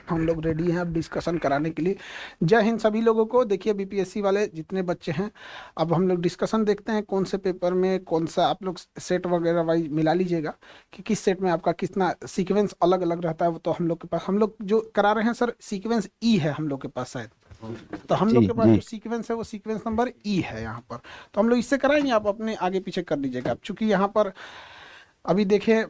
हम लोग रेडी हैं अब डिस्कशन कराने के लिए। जय हिंद सभी लोगों को। देखिए बीपीएससी वाले जितने बच्चे हैं, अब हम लोग डिस्कशन देखते हैं कौन से पेपर में कौन सा, आप लोग सेट वगैरह वाइज मिला लीजिएगा कि किस सेट में आपका कितना सीक्वेंस अलग अलग रहता है। वो तो हम लोग के पास, हम लोग जो करा रहे हैं सर सीक्वेंस ई है हम लोग के पास शायद, तो हम लोग जी के पास जी। जो सीक्वेंस है वो सीक्वेंस नंबर ई है यहाँ पर। तो हम लोग इससे कराएंगे, आप अपने आगे पीछे कर लीजिएगा। अब चूंकि यहाँ पर अभी देखें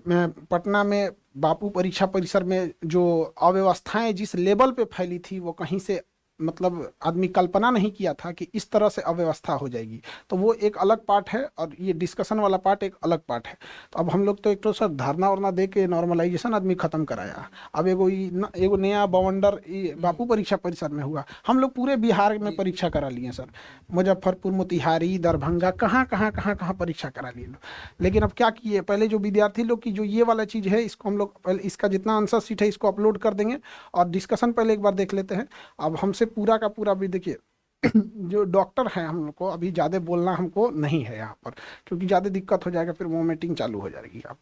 पटना में बापू परीक्षा परिसर में जो अव्यवस्थाएं जिस लेवल पे फैली थी वो कहीं से मतलब आदमी कल्पना नहीं किया था कि इस तरह से अव्यवस्था हो जाएगी। तो वो एक अलग पार्ट है और ये डिस्कशन वाला पार्ट एक अलग पार्ट है। तो अब हम लोग तो एक तो सर धरना वरना दे के नॉर्मलाइजेशन आदमी खत्म कराया। अब एगो नया बवंडर बापू परीक्षा परिसर में हुआ। हम लोग पूरे बिहार में परीक्षा करा लिए सर, मुजफ्फरपुर, मोतिहारी, दरभंगा, कहाँ परीक्षा करा लिए लोग। लेकिन अब क्या किए, पहले जो विद्यार्थी लोग की जो ये वाला चीज़ है इसको हम लोग पहले इसका जितना आंसर शीट है इसको अपलोड कर देंगे और डिस्कशन पहले एक बार देख लेते हैं। अब हमसे पूरा का पूरा भी देखिए जो डॉक्टर है हम लोग को अभी ज़्यादा बोलना हमको नहीं है यहाँ पर, क्योंकि ज़्यादा दिक्कत हो जाएगा, फिर वोमिटिंग चालू हो जाएगी आप।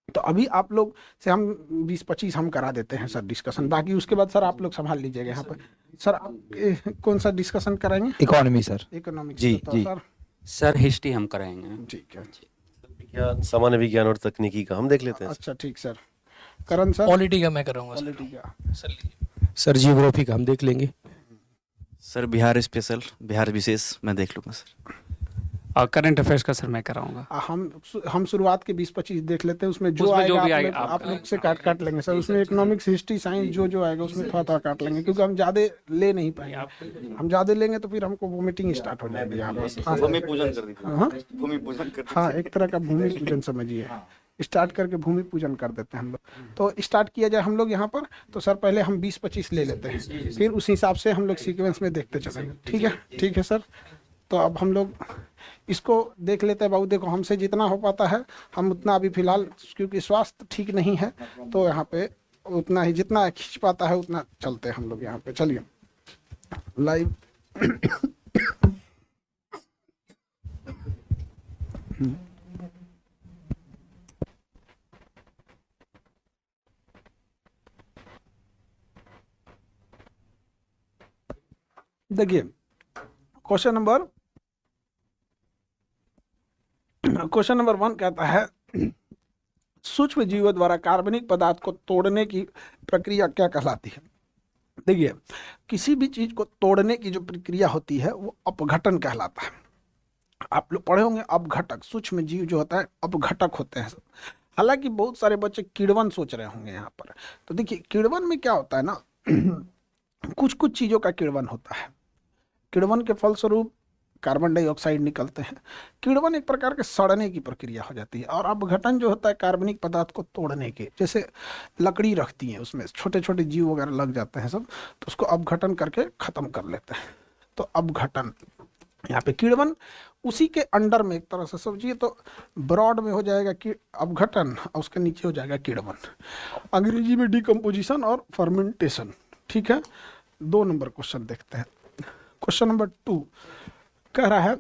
तो अभी आप लोग से हम 20-25 हम करा देते हैं सर डिस्कशन, बाकी उसके बाद सर आप लोग संभाल लीजिएगा यहाँ पर। सर आप कौन सा डिस्कशन कराएंगे? Economy sir. इकोनॉमिक्स। जी तो जी। सर हिस्ट्री हम कराएंगे। ठीक है। विज्ञान, सामान्य विज्ञान और तकनीकी का हम देख लेते हैं। अच्छा ठीक सर। करण सर? पॉलिटी का मैं कराऊंगा सर। पॉलिटी का सर लीजिए। सर जियोग्राफी का हम देख लेंगे। सर बिहार स्पेशल, बिहार विशेष मैं देख लूँगा सर। और करंट अफेयर्स का सर मैं कराऊंगा। हम शुरुआत के 20-25 देख लेते हैं, उसमें जो उसमें जो आएगा भी आप आएगा लोग आप लोग से काट लेंगे सर। उसमें इकोनॉमिक्स, हिस्ट्री, साइंस जो आएगा उसमें थोड़ा काट लेंगे, क्योंकि हम ज़्यादा ले नहीं पाएंगे। हम ज़्यादा लेंगे तो फिर हमको वोमिटिंग स्टार्ट हो जाएगी यहाँ पर। भूमि पूजन कर दीजिए। हाँ भूमि पूजन कर हाँ, एक तरह का भूमि पूजन समझिए। स्टार्ट करके भूमि पूजन कर देते हैं हम लोग। तो स्टार्ट किया जाए हम लोग यहाँ पर। तो सर पहले हम 20-25 ले लेते हैं, फिर उस हिसाब से हम लोग सीक्वेंस में देखते चलेंगे। ठीक है? ठीक है सर। तो अब हम लोग इसको देख लेते हैं। बाबू देखो, हमसे जितना हो पाता है हम उतना अभी फिलहाल, क्योंकि स्वास्थ्य ठीक नहीं है तो यहाँ पे उतना ही जितना खींच पाता है उतना चलते हैं हम लोग यहाँ पे। चलिए लाइव। देखिए क्वेश्चन नंबर 1 कहता है सूक्ष्म जीवों द्वारा कार्बनिक पदार्थ को तोड़ने की प्रक्रिया क्या कहलाती है? देखिए किसी भी चीज को तोड़ने की जो प्रक्रिया होती है वो अपघटन कहलाता है। आप लोग पढ़े होंगे अपघटक, सूक्ष्म जीव जो होता है अपघटक होते हैं। हालांकि बहुत सारे बच्चे किण्वन सोच रहे होंगे यहाँ पर। तो देखिए किण्वन में क्या होता है ना कुछ चीजों का किण्वन होता है। किण्वन के फलस्वरूप कार्बन डाइऑक्साइड निकलते हैं। किण्वन एक प्रकार के सड़ने की प्रक्रिया हो जाती है। और अपघटन जो होता है कार्बनिक पदार्थ को तोड़ने के, जैसे लकड़ी रखती है उसमें छोटे छोटे जीव वगैरह लग जाते हैं सब, तो उसको अपघटन करके खत्म कर लेते हैं। तो अपघटन यहाँ पे किण्वन उसी के अंडर में एक तरह से समझिए तो ब्रॉड में हो जाएगा कि अपघटन और उसके नीचे हो जाएगा किण्वन। अंग्रेजी में डिकम्पोजिशन और फर्मेंटेशन। ठीक है? 2 नंबर क्वेश्चन देखते हैं। क्वेश्चन नंबर 2 कह रहा है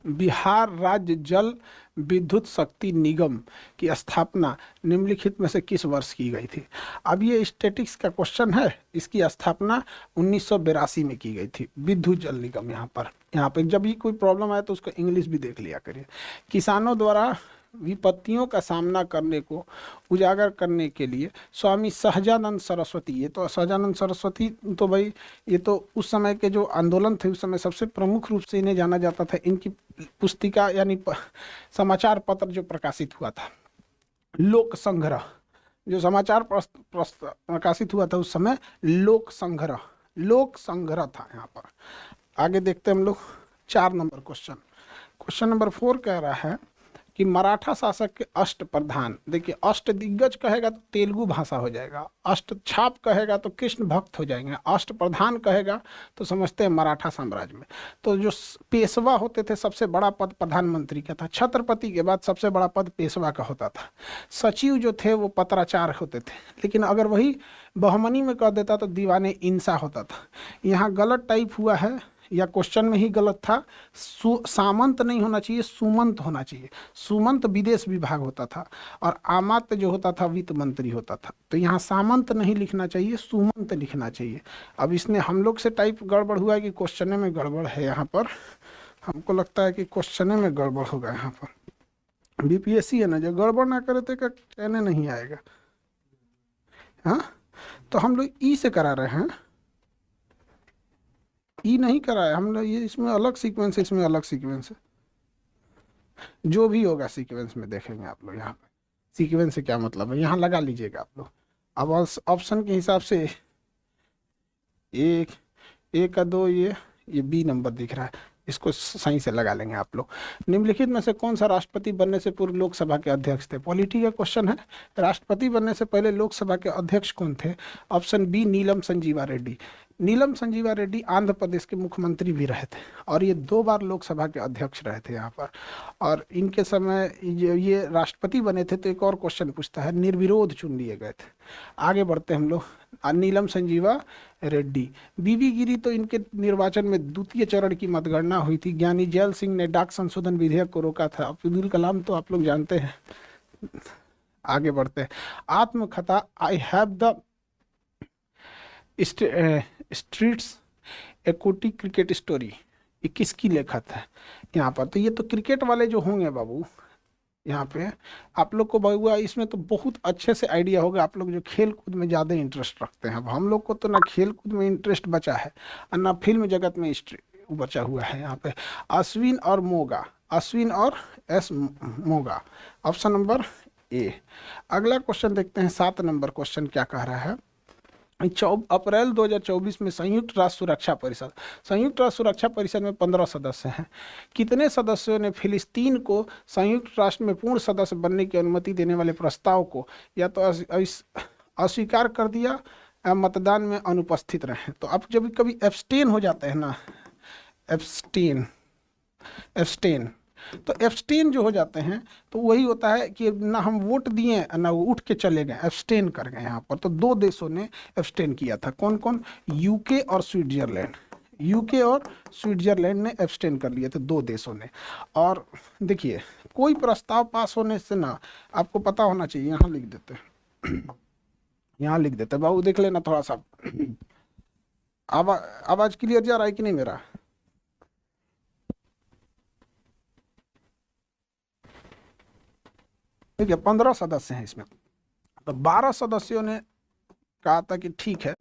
बिहार राज्य जल विद्युत शक्ति निगम की स्थापना निम्नलिखित में से किस वर्ष की गई थी? अब ये स्टैटिक्स का क्वेश्चन है। इसकी स्थापना 1982 में की गई थी। विद्युत जल निगम। यहाँ पे जब भी कोई प्रॉब्लम आए तो उसको इंग्लिश भी देख लिया करिए। किसानों द्वारा विपत्तियों का सामना करने को उजागर करने के लिए स्वामी सहजानंद सरस्वती, ये तो सहजानंद सरस्वती तो भाई ये तो उस समय के जो आंदोलन थे उस समय सबसे प्रमुख रूप से इन्हें जाना जाता था। इनकी पुस्तिका यानी समाचार पत्र जो प्रकाशित हुआ था, लोक संग्रह, जो समाचार प्रकाशित हुआ था उस समय लोक संग्रह था। यहाँ पर आगे देखते हैं हम लोग 4 नंबर क्वेश्चन नंबर 4 कह रहा है कि मराठा शासक के अष्ट प्रधान, देखिए अष्ट दिग्गज कहेगा तो तेलुगु भाषा हो जाएगा, अष्ट छाप कहेगा तो कृष्ण भक्त हो जाएंगे, अष्ट प्रधान कहेगा तो समझते हैं मराठा साम्राज्य में। तो जो पेशवा होते थे सबसे बड़ा पद प्रधानमंत्री का था। छत्रपति के बाद सबसे बड़ा पद पेशवा का होता था। सचिव जो थे वो पत्राचार होते थे, लेकिन अगर वही बहमनी में कह देता तो दीवाने इंसा होता था। यहाँ गलत टाइप हुआ है, या क्वेश्चन में ही गलत था। सामंत नहीं होना चाहिए, सुमंत होना चाहिए। सुमंत विदेश विभाग होता था और आमात्य जो होता था वित्त मंत्री होता था। तो यहाँ सामंत नहीं लिखना चाहिए, सुमंत लिखना चाहिए। अब इसने हम लोग से टाइप गड़बड़ हुआ है कि क्वेश्चन में गड़बड़ है। यहाँ पर हमको लगता है कि क्वेश्चन में गड़बड़ होगा। यहाँ पर बीपीएससी है ना, जो गड़बड़ ना करे तो कहने नहीं आएगा। हाँ, तो हम लोग ई से करा रहे हैं, ई नहीं कराए हम लोग। ये इसमें अलग सीक्वेंस है, इसमें अलग सीक्वेंस है। जो भी होगा सीक्वेंस में देखेंगे आप लोग। यहाँ पे सीक्वेंस से क्या मतलब है, यहाँ लगा लीजिएगा आप लोग। अब ऑप्शन के हिसाब से एक का 2, ये बी नंबर दिख रहा है, इसको सही से लगा लेंगे आप लोग। निम्नलिखित में से कौन सा राष्ट्रपति बनने से पूर्व लोकसभा के अध्यक्ष थे? पॉलिटी का क्वेश्चन है। राष्ट्रपति बनने से पहले लोकसभा के अध्यक्ष कौन थे? Option B Neelam Sanjiva Reddy. नीलम संजीवा रेड्डी आंध्र प्रदेश के मुख्यमंत्री भी रहे थे और ये 2 बार लोकसभा के अध्यक्ष रहे थे यहाँ पर। और इनके समय ये राष्ट्रपति बने थे। तो एक और क्वेश्चन पूछता है, निर्विरोध चुन लिए गए थे। आगे बढ़ते हम लोग। नीलम संजीवा रेड्डी। बीबी गिरी तो इनके निर्वाचन में द्वितीय चरण की मतगणना हुई थी। ज्ञानी जैल सिंह ने डाक संशोधन विधेयक को रोका था। अब्दुल कलाम तो आप लोग जानते हैं। आगे बढ़ते हैं। आत्मकथा I have the streets equity cricket story, ये किसकी लेखक है यहाँ पर? तो ये तो क्रिकेट वाले जो होंगे बाबू, यहाँ पे आप लोग को बहुआ इसमें तो बहुत अच्छे से आइडिया होगा। आप लोग जो खेल कूद में ज़्यादा इंटरेस्ट रखते हैं। अब हम लोग को तो ना खेल कूद में इंटरेस्ट बचा है और ना फिल्म जगत में बचा हुआ है। यहाँ पे अश्विन और मोगा, अश्विन और S Moga, option number A. अगला क्वेश्चन देखते हैं, 7 नंबर क्वेश्चन क्या कह रहा है। अप्रैल 2024 में संयुक्त राष्ट्र सुरक्षा परिषद, संयुक्त राष्ट्र सुरक्षा परिषद में 15 सदस्य हैं। कितने सदस्यों ने फिलिस्तीन को संयुक्त राष्ट्र में पूर्ण सदस्य बनने की अनुमति देने वाले प्रस्ताव को या तो अस्वीकार कर दिया या मतदान में अनुपस्थित रहे? तो अब जब कभी एब्सटेन हो जाते हैं ना, एब्सटेन तो एब्सटेन जो हो जाते हैं तो वही होता है कि ना हम वोट दिए ना वो उठ के चले गए, एब्सटेन कर गए यहाँ पर। तो 2 देशों ने एब्सटेन किया था। कौन कौन? यूके और स्विट्जरलैंड। यूके और स्विट्जरलैंड ने एब्सटेन कर लिए थे, 2 देशों ने। और देखिए, कोई प्रस्ताव पास होने से ना आपको पता होना चाहिए। यहाँ लिख देते, यहाँ लिख देते बाबू, देख लेना थोड़ा सा। आवाज क्लियर जा रहा है कि नहीं मेरा? ठीक है, 15 सदस्य हैं इसमें। तो 12 सदस्यों ने कहा था कि ठीक है